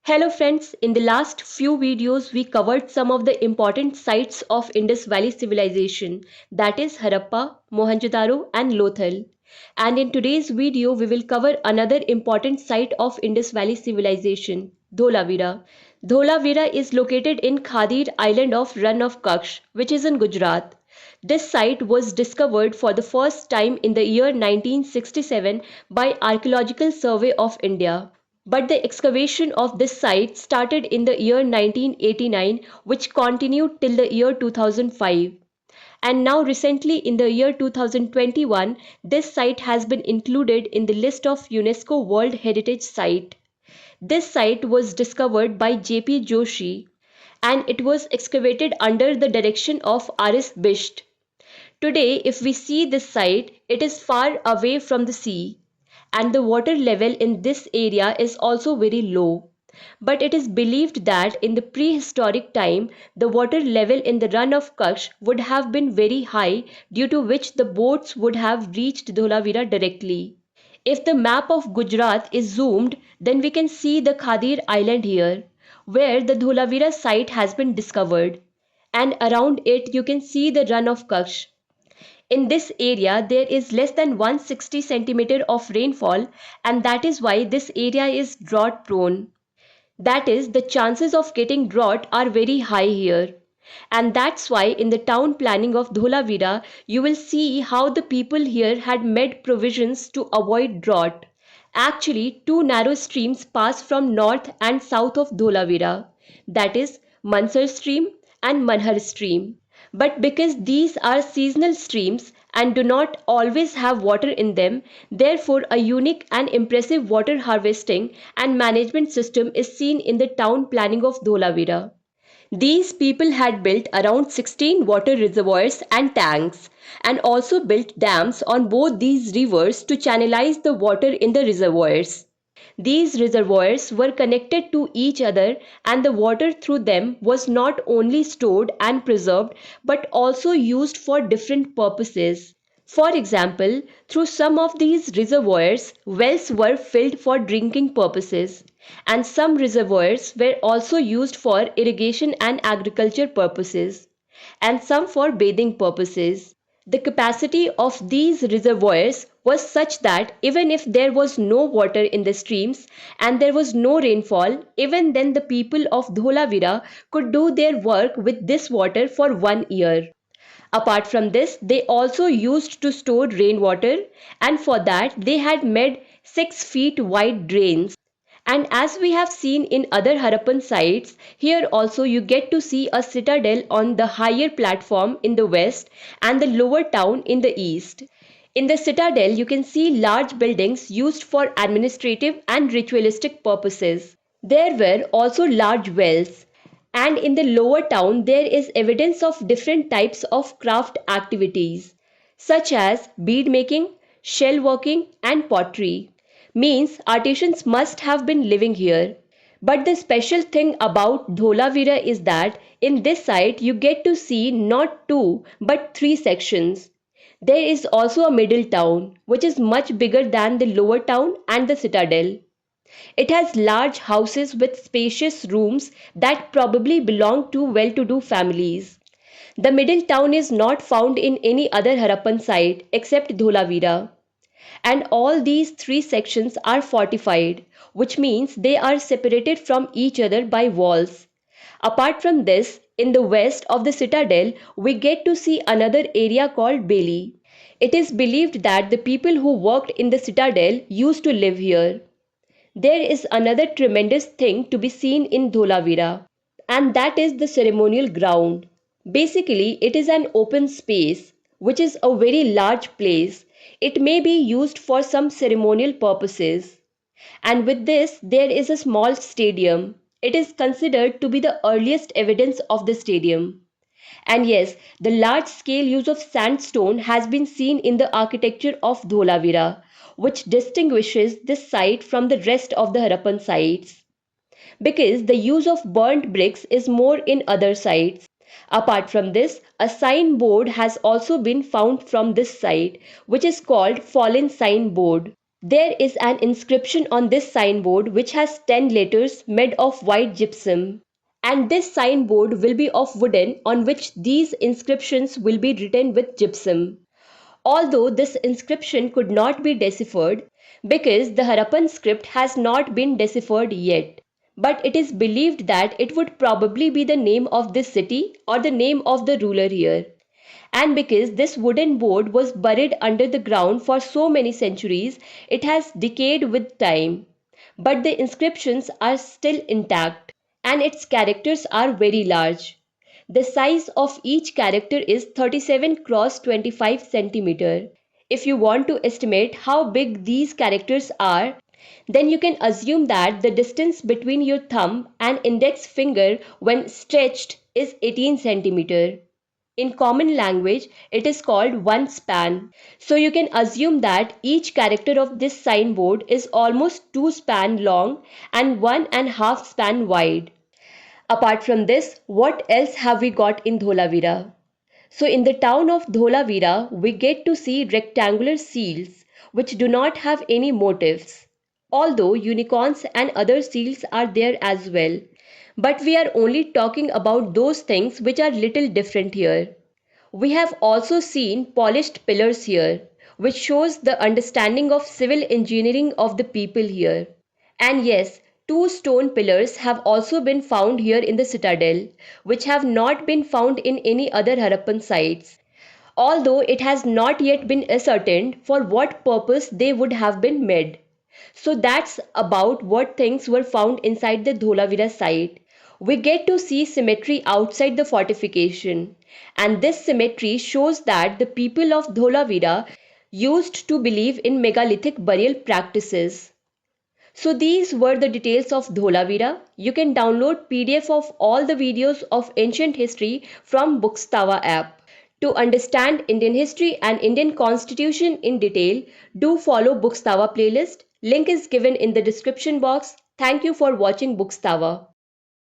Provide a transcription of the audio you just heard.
Hello friends, in the last few videos we covered some of the important sites of Indus Valley civilization, that is Harappa, Mohenjo-daro and Lothal. And in today's video we will cover another important site of Indus Valley civilization, Dholavira. Dholavira is located in Khadir island of Rann of Kutch, which is in Gujarat. This site was discovered for the first time in the year 1967 by Archaeological Survey of India. But the excavation of this site started in the year 1989, which continued till the year 2005. And now, recently, in the year 2021, this site has been included in the list of UNESCO World Heritage Site. This site was discovered by J.P. Joshi and it was excavated under the direction of R.S. Bisht. Today, if we see this site, it is far away from the sea and the water level in this area is also very low. But it is believed that in the prehistoric time, the water level in the Rann of Kutch would have been very high, due to which the boats would have reached Dholavira directly. If the map of Gujarat is zoomed, then we can see the Khadir island here, where the Dholavira site has been discovered. And around it you can see the Rann of Kutch. In this area, there is less than 160 centimeter of rainfall, and that is why this area is drought prone. That is, the chances of getting drought are very high here. And that's why in the town planning of Dholavira, you will see how the people here had made provisions to avoid drought. Actually, two narrow streams pass from north and south of Dholavira, that is, Mansar stream and Manhar stream. But because these are seasonal streams and do not always have water in them, therefore a unique and impressive water harvesting and management system is seen in the town planning of Dholavira. These people had built around 16 water reservoirs and tanks, and also built dams on both these rivers to channelize the water in the reservoirs. These reservoirs were connected to each other, and the water through them was not only stored and preserved but also used for different purposes. For example, through some of these reservoirs, wells were filled for drinking purposes, and some reservoirs were also used for irrigation and agriculture purposes, and some for bathing purposes. The capacity of these reservoirs was such that even if there was no water in the streams and there was no rainfall, even then the people of Dholavira could do their work with this water for 1 year. Apart from this, they also used to store rainwater, and for that they had made 6 feet wide drains. And as we have seen in other Harappan sites, here also you get to see a citadel on the higher platform in the west and the lower town in the east. In the citadel, you can see large buildings used for administrative and ritualistic purposes. There were also large wells. And in the lower town, there is evidence of different types of craft activities, such as bead making, shell working, and pottery. Means artisans must have been living here. But the special thing about Dholavira is that in this site you get to see not two but three sections. There is also a middle town, which is much bigger than the lower town and the citadel. It has large houses with spacious rooms that probably belong to well to do families. The middle town is not found in any other Harappan site except Dholavira. And all these three sections are fortified, which means they are separated from each other by walls. Apart from this, in the west of the citadel, we get to see another area called Bailey. It is believed that the people who worked in the citadel used to live here. There is another tremendous thing to be seen in Dholavira, and that is the ceremonial ground. Basically, it is an open space, which is a very large place. It may be used for some ceremonial purposes. And with this, there is a small stadium. It is considered to be the earliest evidence of the stadium. And yes, the large scale use of sandstone has been seen in the architecture of Dholavira, which distinguishes this site from the rest of the Harappan sites. Because the use of burnt bricks is more in other sites. Apart from this, a sign board has also been found from this site, which is called fallen sign board. There is an inscription on this signboard which has 10 letters made of white gypsum. And this signboard will be of wooden on which these inscriptions will be written with gypsum. Although this inscription could not be deciphered because the Harappan script has not been deciphered yet. But it is believed that it would probably be the name of this city or the name of the ruler here. And because this wooden board was buried under the ground for so many centuries, it has decayed with time. But the inscriptions are still intact and its characters are very large. The size of each character is 37 cross 25 centimeter. If you want to estimate how big these characters are, then you can assume that the distance between your thumb and index finger when stretched is 18 centimeter. In common language, it is called one span. So you can assume that each character of this signboard is almost 2 span long and 1.5 span wide. Apart from this, what else have we got in Dholavira? So in the town of Dholavira, we get to see rectangular seals which do not have any motifs. Although unicorns and other seals are there as well. But we are only talking about those things which are little different here. We have also seen polished pillars here, which shows the understanding of civil engineering of the people here. And yes, two stone pillars have also been found here in the citadel, which have not been found in any other Harappan sites, although it has not yet been ascertained for what purpose they would have been made. So that's about what things were found inside the Dholavira site. We get to see symmetry outside the fortification, and this symmetry shows that the people of Dholavira used to believe in megalithic burial practices. So these were the details of Dholavira. You can download PDF of all the videos of ancient history from Bookstava app. To understand Indian history and Indian constitution in detail, do follow Bookstava playlist. Link is given in the description box. Thank you for watching Bookstava.